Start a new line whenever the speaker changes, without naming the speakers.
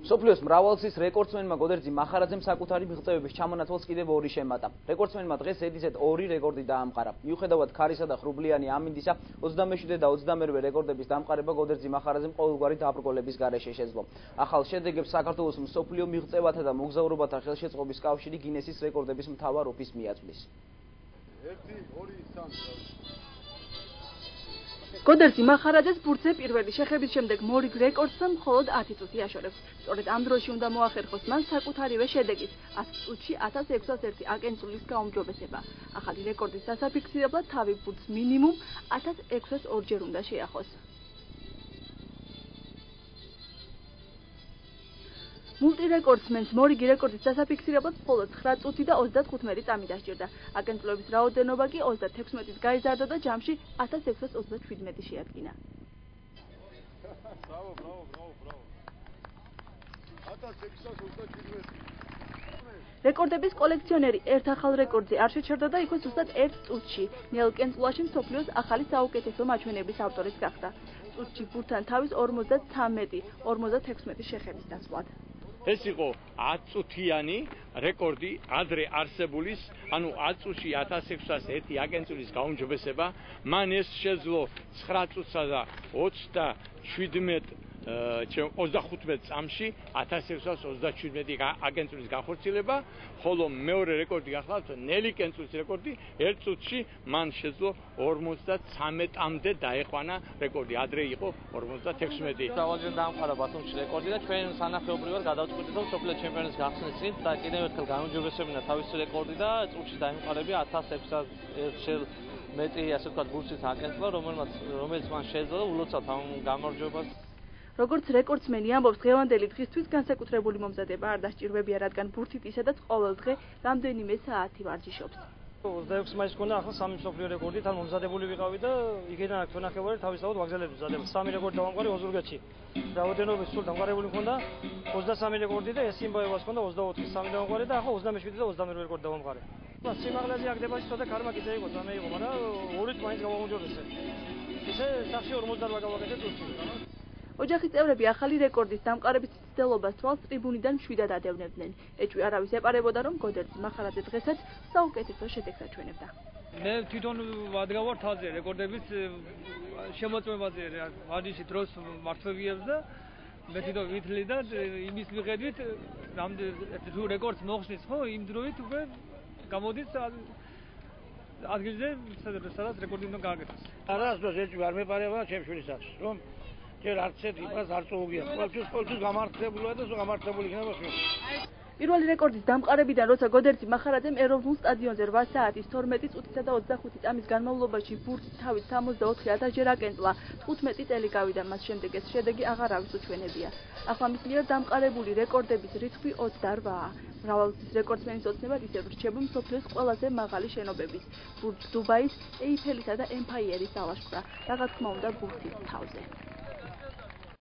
სოფლიოს მრავალგზის რეკორდსმენმა გოდერძი მახარაძემ საკუთარი მიღწევების ჩამონათვალს კიდევ 2 შემატა. რეკორდსმენმა დღეს ედიზედ 2 რეკორდი დაამყარა. მიუხედავად ქარისა და ხრუბლიანი ამინდისა, 27 და 28 რეკორდების დამყარება გოდერძი მახარაძემ ყოველგვარი დაბრკოლების გარეშე შეძლო. ახალ შედეგებს საქართველოს მსოფლიო მიღწევათა და მოგზაურობათა ხელშეწყობის კავშირი გინესის რეკორდების მთავარ ოფისს მიაწვდის.
1 2 3
გოდერძი მახარაძეს ბურთზე პირველი შეხების შემდეგ მორიგ რეკორდსა მხოლოდ 10 წუთი აშორებს. სწორედ ამ დროში უნდა მოახერხოს მან საკუთარივე შედეგის 100 წუთში 1601 აკენწულის გაუმჯობესება. ახალი რეკორდის დასაფიქსირებლად თავი ბურთს მინიმუმ 1602 ჯერ უნდა შეახოს. მულტირეკორდსმენს მორიგი რეკორდის დასაფიქსირებლად მხოლოდ 9 წუთი და 35 წამი დასჭირდა. აკენწულების რაოდენობა კი 36-ის გაიზარდა და ჯამში 1637 შეადგინა.
Bravo. 1637.
რეკორდების კოლექციონერი ერთ ახალ რეკორდზე არ შეჩერდა და იქვე ზუსტად 1 წუთში ნელ კენწულაში მსოფლიოს ახალი საუკეთესო მაჩვენებლის ავტორიც გახდა. წუთში ბურთთან თავის 50-56 შეხების დასვლად.
ეს იყო 10 წუთიანი რეკორდი ადრე არსებულის, ანუ 10 წუთში 1601 აკენწულის გაუმჯობესება. მან ეს შეძლო 9 წუთსა და 25 წამში 1627 აკენწულის განხორციელება, ხოლო მეორე რეკორდი გახლავთ ნელი კენწულის რეკორდი 1 წუთში მან შეძლო 53-მდე დაეყვანა რეკორდი, ადრე იყო 56.
მრავალჯერ დაამყარა ბათუმში რეკორდი და ჩვენ სანახეობრივად გადავწყვიტეთ რომ სოფლიო ჩემპიონის გახსნის წინ და კიდევ ერთხელ განუჯობესებინა თავისი რეკორდი და წუთში დაიმყარებია 1601 მეტი ასე ვთქვათ ბურთის აკენწულა, რომელიც მან შეძლო და ულოცავთ ამ გამარჯვებას.
როგორც რეკორდსმენი ამბობს, დღევანდელი დღისთვის განსაკუთრებული მომზადება არ დასჭირვებია, რადგან ბურთით ისედაც ყოველ დღე რამდენიმე საათი ვარჯიშობს.
26 მაისს მქონდა ახლა 3 მსოფლიო რეკორდი, თან მომზადებული ვიყავი და იქიდან აქ თონახევარი თავისთავად ვაგზალებდი მზადებას. 3 რეკორდი დავამყარე ოზურგეთში. რაოდენობის სულ დამყარებული მქონდა 23 რეკორდი და ეს სიმბოებას მქონდა 24-ის 3 დავამყარე და ახლა 27 და 21 რეკორდი დავამყარე. სიმაღლეზე აგდებაში ცოტა ქარმაკიცა იყო, წამე იყო, მაგრამ ორით მაინც გამომჯობესე. ისე სახში 48 გავაკეთე წუთში.
ოჯახის წევრები ახალი რეკორდის დამყარების ცდილობას თვალს ტრიბუნიდან მშვიდად ადევნებდნენ. ეჭვი არავის ეპარებოდა, რომ გოდერძი მახარაძე დღესაც საუკეთესო შედეგს აჩვენებდა.
მე თვითონ ვადგავარ თვალზე რეკორდების შემოწმებაზე ვარჯიშის დროს მართვებიებს და მე თვითონ ვითვლი და იმის მიხედვით თუ რეკორდს მოხსნის, ხო, იმ დროით უკვე გამოდის ადგილზე, სადაც რეკორდი უნდა გააკეთოს.
არასდროს ეჭვი არ მეპარება ჩემს შვილისათვის, რომ ჯერ არც ერთ იმას არ წოუგია. ყოველთვის გამართებულა და გამართებული იქნება შვილი.
პირველი რეკორდის დამყარებიდან, როცა გოდერძი მახარაძემ ეროვნულ სტადიონზე 8 საათის 12 წუთისა და 25 წამის განმავლობაში ბურთს თავის 64,000 ჯერ აკენწულა, 15 წელი გავიდა მას შემდეგ ეს შედეგი აღარ არის უჩვენებია. ახლა მის მიერ დამყარებული რეკორდების რიცხვი 28-აა. მრავალგზის რეკორდსმენის ოცნებად ისევ რჩება მსოფლიოს ყველაზე მაღალი შენობების, ბურჯ დუბაის, ეიფელისა და ემფაიერის დალაშქვრა, რა თქმა უნდა ბურთის თავზე.